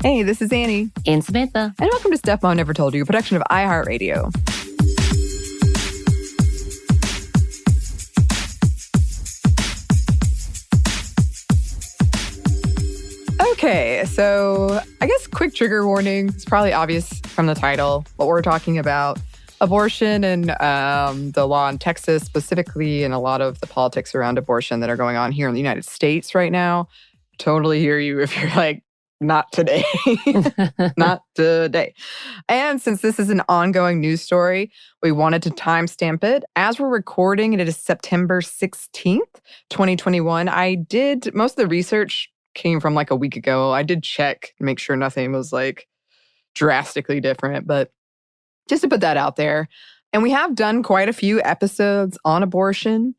Hey, this is Anney. And Samantha. And welcome to Stuff Mom Never Told You, a production of iHeartRadio. Okay, so I guess quick trigger warning. It's probably obvious from the title what we're talking about. Abortion and the law in Texas specifically, and a lot of the politics around abortion that are going on here in the United States right now. Totally hear you if you're like, not today. Not today. And since this is an ongoing news story, we wanted to timestamp it. As we're recording, it is September 16th, 2021. Most of the research came from like a week ago. I did check, make sure nothing was like drastically different, but just to put that out there. And we have done quite a few episodes on abortion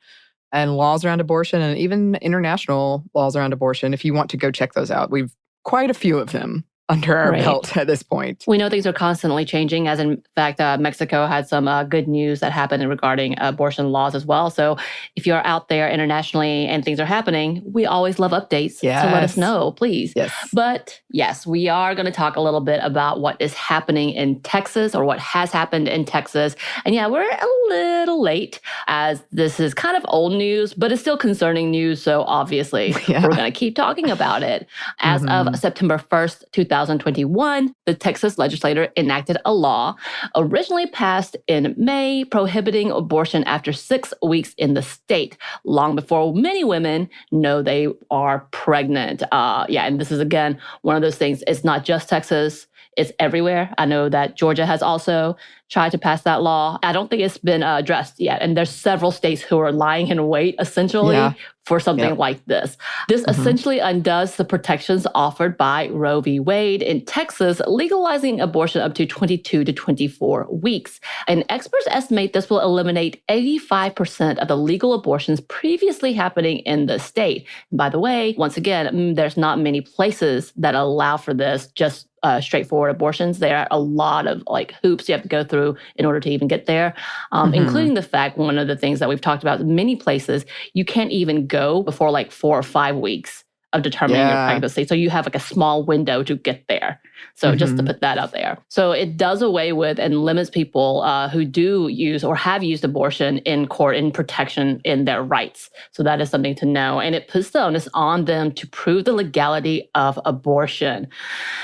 and laws around abortion and even international laws around abortion. If you want to go check those out, we've quite a few of them under our belt at this point. We know things are constantly changing, as in fact, Mexico had some good news that happened regarding abortion laws as well. So if you're out there internationally and things are happening, we always love updates. Yes. So let us know, please. Yes. But yes, we are going to talk a little bit about what is happening in Texas, or what has happened in Texas. And yeah, we're a little late, as this is kind of old news, but it's still concerning news. So obviously, we're going to keep talking about it. As of September 1st, 2021, the Texas legislature enacted a law originally passed in May prohibiting abortion after 6 weeks in the state, long before many women know they are pregnant. And this is, again, one of those things. It's not just Texas. It's everywhere. I know that Georgia has also tried to pass that law. I don't think it's been addressed yet. And there's several states who are lying in wait, essentially, for something like this. This essentially undoes the protections offered by Roe v. Wade in Texas, legalizing abortion up to 22 to 24 weeks. And experts estimate this will eliminate 85% of the legal abortions previously happening in the state. And by the way, once again, there's not many places that allow for this, just straightforward abortions. There are a lot of like hoops you have to go through in order to even get there, including the fact, one of the things that we've talked about, many places, you can't even go before like 4 or 5 weeks of determining your pregnancy. So you have like a small window to get there. So just to put that out there. So it does away with and limits people who do use or have used abortion in court in protection in their rights. So that is something to know. And it puts the onus on them to prove the legality of abortion.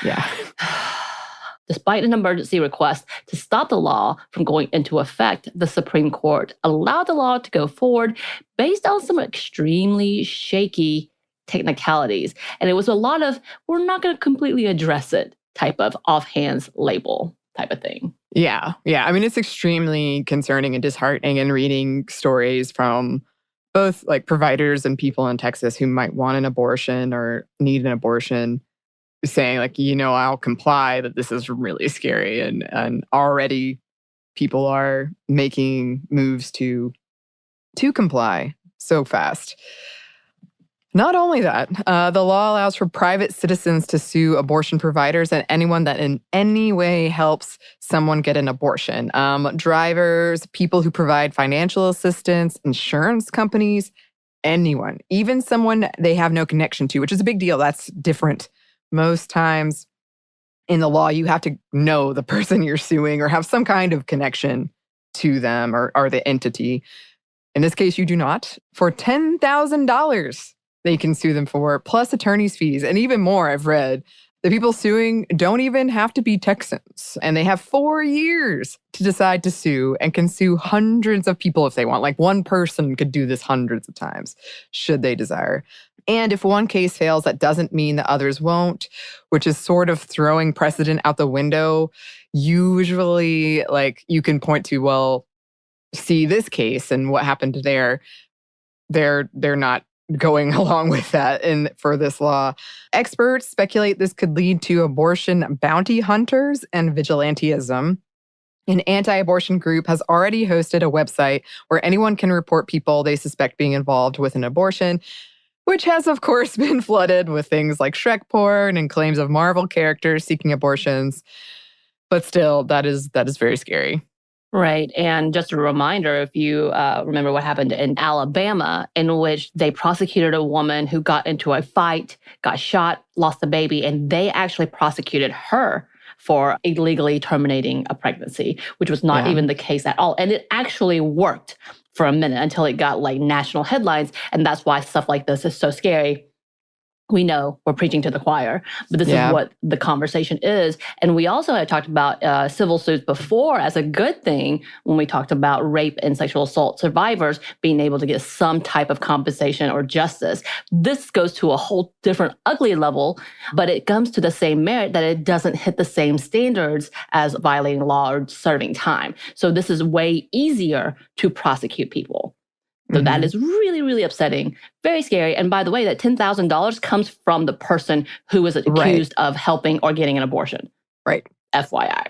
Yeah. Despite an emergency request to stop the law from going into effect, the Supreme Court allowed the law to go forward based on some extremely shaky technicalities. And it was a lot of, we're not going to completely address it type of offhands label type of thing. Yeah. I mean, it's extremely concerning and disheartening, and reading stories from both like providers and people in Texas who might want an abortion or need an abortion, saying like, I'll comply, but this is really scary. And already people are making moves to comply so fast. Not only that, the law allows for private citizens to sue abortion providers and anyone that in any way helps someone get an abortion. Drivers, people who provide financial assistance, insurance companies, anyone, even someone they have no connection to, which is a big deal. That's different. Most times in the law, you have to know the person you're suing or have some kind of connection to them or the entity. In this case, you do not. For $10,000, they can sue them for, plus attorney's fees, and even more, I've read. The people suing don't even have to be Texans, and they have 4 years to decide to sue, and can sue hundreds of people if they want. Like one person could do this hundreds of times, should they desire. And if one case fails, that doesn't mean that others won't, which is sort of throwing precedent out the window. Usually, like, you can point to, well, see this case and what happened there. They're not going along with that for this law. Experts speculate this could lead to abortion bounty hunters and vigilantism. An anti-abortion group has already hosted a website where anyone can report people they suspect being involved with an abortion, which has, of course, been flooded with things like Shrek porn and claims of Marvel characters seeking abortions. But still, that is very scary. Right. And just a reminder, if you remember what happened in Alabama, in which they prosecuted a woman who got into a fight, got shot, lost the baby, and they actually prosecuted her for illegally terminating a pregnancy, which was not Yeah. even the case at all. And it actually worked for a minute until it got like national headlines. And that's why stuff like this is so scary. We know we're preaching to the choir, but this is what the conversation is. And we also had talked about civil suits before as a good thing when we talked about rape and sexual assault survivors being able to get some type of compensation or justice. This goes to a whole different ugly level, but it comes to the same merit that it doesn't hit the same standards as violating law or serving time. So this is way easier to prosecute people. So that is really, really upsetting, very scary. And by the way, that $10,000 comes from the person who is accused of helping or getting an abortion. Right. FYI.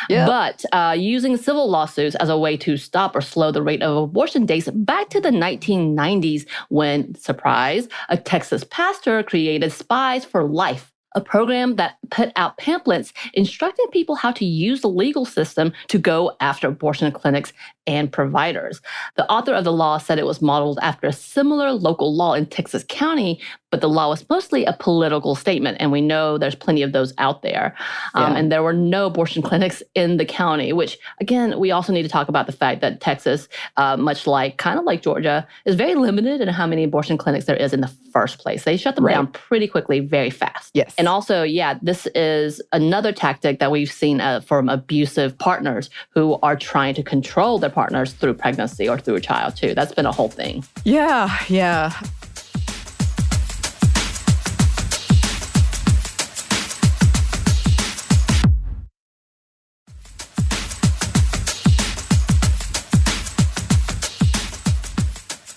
Yep. But using civil lawsuits as a way to stop or slow the rate of abortion dates back to the 1990s when, surprise, a Texas pastor created Spies for Life, a program that put out pamphlets instructing people how to use the legal system to go after abortion clinics and providers. The author of the law said it was modeled after a similar local law in Texas County, but the law was mostly a political statement, and we know there's plenty of those out there. And there were no abortion clinics in the county, which, again, we also need to talk about the fact that Texas, much like, kind of like Georgia, is very limited in how many abortion clinics there is in the first place. They shut them down pretty quickly, very fast. Yes. And also, this is another tactic that we've seen from abusive partners who are trying to control their partners through pregnancy or through a child, too. That's been a whole thing. Yeah.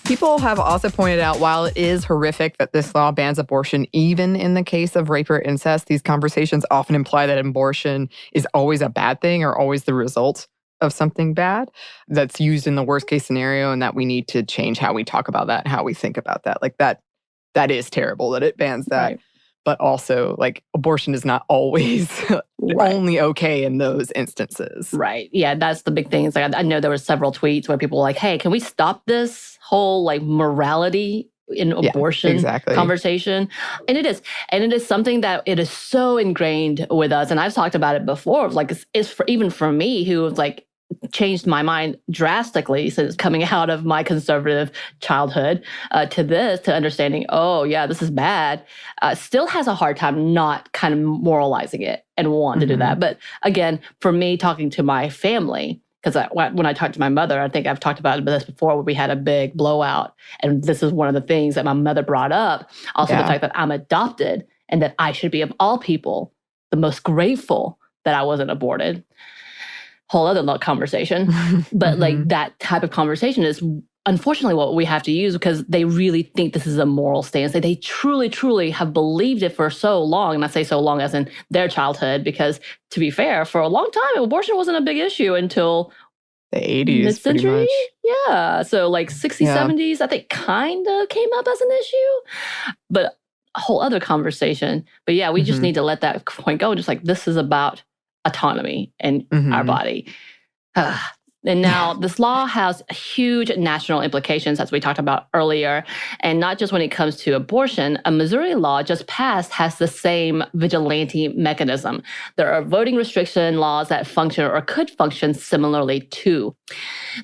People have also pointed out, while it is horrific that this law bans abortion, even in the case of rape or incest, these conversations often imply that abortion is always a bad thing or always the result of something bad that's used in the worst case scenario, and that we need to change how we talk about that, how we think about that. Like that is terrible that it bans that. Right. But also, like, abortion is not always only okay in those instances. Right. Yeah, that's the big thing. It's like I know there were several tweets where people were like, hey, can we stop this whole like morality in abortion conversation? And it is something that it is so ingrained with us. And I've talked about it before. Like it's for, even for me, who like changed my mind drastically since coming out of my conservative childhood to understanding, oh yeah, this is bad, still has a hard time not kind of moralizing it and want to do that. But again, for me, talking to my family, because when I talked to my mother, I think I've talked about this before, where we had a big blowout. And this is one of the things that my mother brought up. Also, the fact that I'm adopted and that I should be, of all people, the most grateful that I wasn't aborted. Whole other conversation. But like that type of conversation is unfortunately what we have to use, because they really think this is a moral stance. They truly, truly have believed it for so long. And I say so long as in their childhood, because to be fair, for a long time, abortion wasn't a big issue until the 80s, mid-century. Yeah. So like 60s, 70s, I think kind of came up as an issue. But a whole other conversation. But yeah, we just need to let that point go. Just like, this is about autonomy and our body. And now this law has huge national implications, as we talked about earlier. And not just when it comes to abortion, a Missouri law just passed has the same vigilante mechanism. There are voting restriction laws that function or could function similarly too.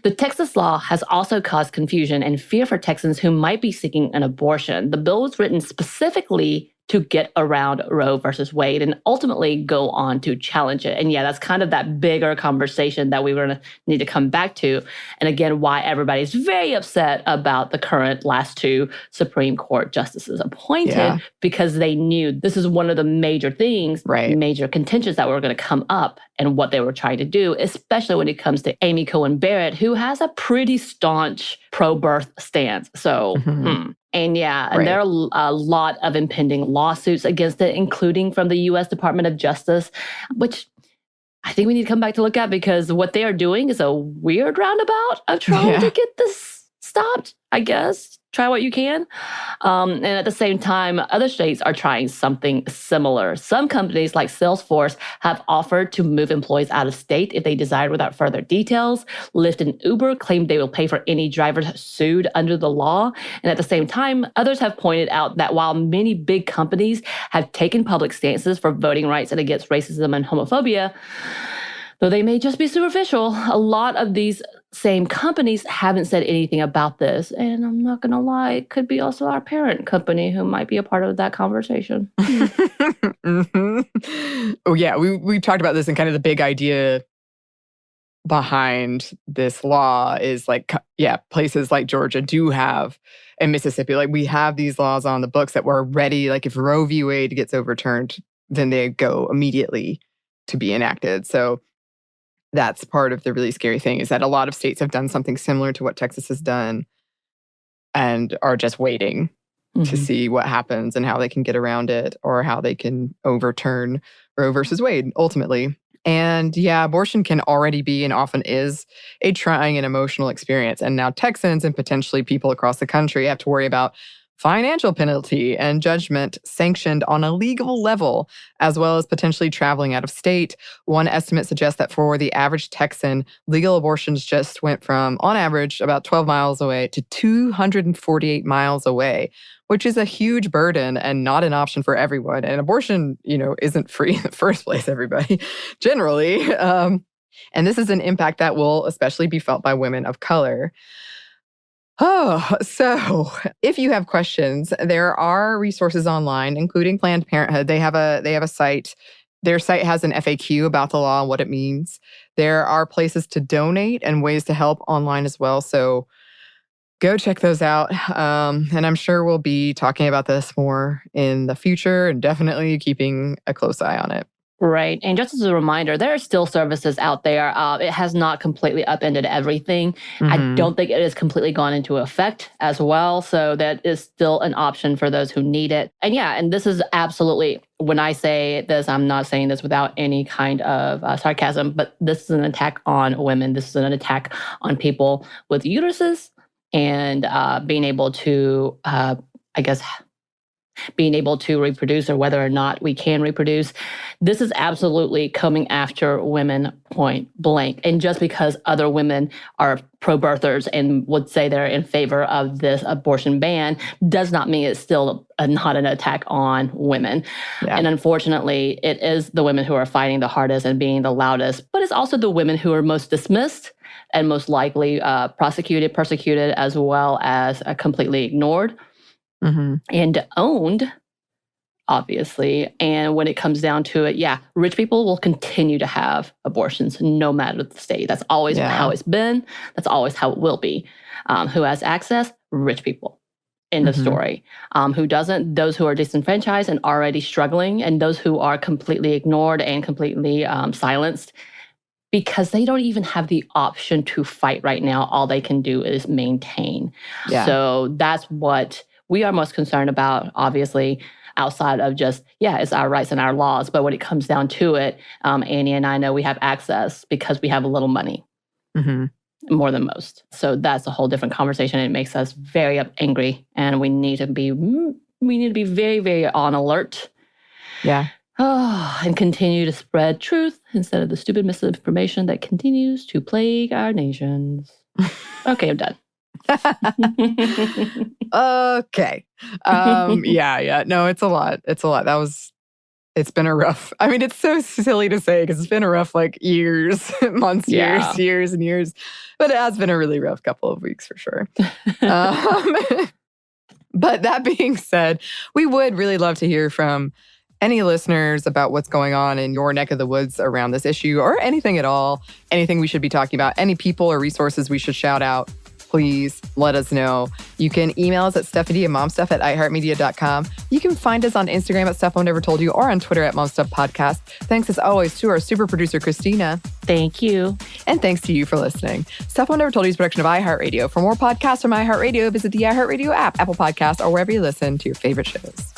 The Texas law has also caused confusion and fear for Texans who might be seeking an abortion. The bill was written specifically to get around Roe versus Wade and ultimately go on to challenge it. And yeah, that's kind of that bigger conversation that we were going to need to come back to. And again, why everybody's very upset about the current last two Supreme Court justices appointed, because they knew this is one of the major things, major contentions that were going to come up and what they were trying to do, especially when it comes to Amy Coney Barrett, who has a pretty staunch pro-birth stance. So, And there are a lot of impending lawsuits against it, including from the U.S. Department of Justice, which I think we need to come back to look at, because what they are doing is a weird roundabout of trying to get this stopped, I guess. try what you can. And at the same time, other states are trying something similar. Some companies like Salesforce have offered to move employees out of state if they desire without further details. Lyft and Uber claim they will pay for any drivers sued under the law. And at the same time, others have pointed out that while many big companies have taken public stances for voting rights and against racism and homophobia, though they may just be superficial, a lot of these same companies haven't said anything about this. And I'm not going to lie, it could be also our parent company who might be a part of that conversation. Mm-hmm. Oh, yeah. We talked about this, and kind of the big idea behind this law is like, yeah, places like Georgia do have, and Mississippi, like we have these laws on the books that were ready. Like if Roe v. Wade gets overturned, then they go immediately to be enacted. So that's part of the really scary thing, is that a lot of states have done something similar to what Texas has done and are just waiting to see what happens and how they can get around it, or how they can overturn Roe versus Wade ultimately. And yeah, abortion can already be, and often is, a trying and emotional experience. And now Texans and potentially people across the country have to worry about financial penalty and judgment sanctioned on a legal level, as well as potentially traveling out of state. One estimate suggests that for the average Texan, legal abortions just went from, on average, about 12 miles away to 248 miles away, which is a huge burden and not an option for everyone. And abortion, isn't free in the first place, everybody, generally. And this is an impact that will especially be felt by women of color. Oh, so if you have questions, there are resources online, including Planned Parenthood. They have a site. Their site has an FAQ about the law and what it means. There are places to donate and ways to help online as well. So go check those out. And I'm sure we'll be talking about this more in the future, and definitely keeping a close eye on it. Right. And just as a reminder, there are still services out there. It has not completely upended everything. I don't think it has completely gone into effect as well. So that is still an option for those who need it. And yeah, and this is absolutely, when I say this, I'm not saying this without any kind of sarcasm, but this is an attack on women. This is an attack on people with uteruses and being able to, being able to reproduce, or whether or not we can reproduce. This is absolutely coming after women point blank. And just because other women are pro-birthers and would say they're in favor of this abortion ban does not mean it's still not an attack on women. Yeah. And unfortunately, it is the women who are fighting the hardest and being the loudest, but it's also the women who are most dismissed and most likely prosecuted, persecuted, as well as completely ignored. And owned, obviously. And when it comes down to it, yeah, rich people will continue to have abortions no matter the state. That's always how it's been. That's always how it will be. Who has access? Rich people. End of story. Who doesn't? Those who are disenfranchised and already struggling, and those who are completely ignored and completely silenced, because they don't even have the option to fight right now. All they can do is maintain. Yeah. So that's what we are most concerned about, obviously, outside of just, it's our rights and our laws. But when it comes down to it, Anney and I know we have access because we have a little money, more than most. So that's a whole different conversation. It makes us very angry, and we need to be very, very on alert. Yeah. And continue to spread truth instead of the stupid misinformation that continues to plague our nations. Okay, I'm done. Okay. Yeah. No, it's a lot. It's been a rough, it's so silly to say because it's been a rough years, months, years and years, but it has been a really rough couple of weeks for sure. But that being said, we would really love to hear from any listeners about what's going on in your neck of the woods around this issue, or anything at all, anything we should be talking about, any people or resources we should shout out. Please let us know. You can email us at stephanie@momstuff@iheartmedia.com. You can find us on Instagram at Stuff Mom Never Told You, or on Twitter at momstuffpodcast. Thanks as always to our super producer, Christina. Thank you. And thanks to you for listening. Stuff Mom Never Told You is a production of iHeartRadio. For more podcasts from iHeartRadio, visit the iHeartRadio app, Apple Podcasts, or wherever you listen to your favorite shows.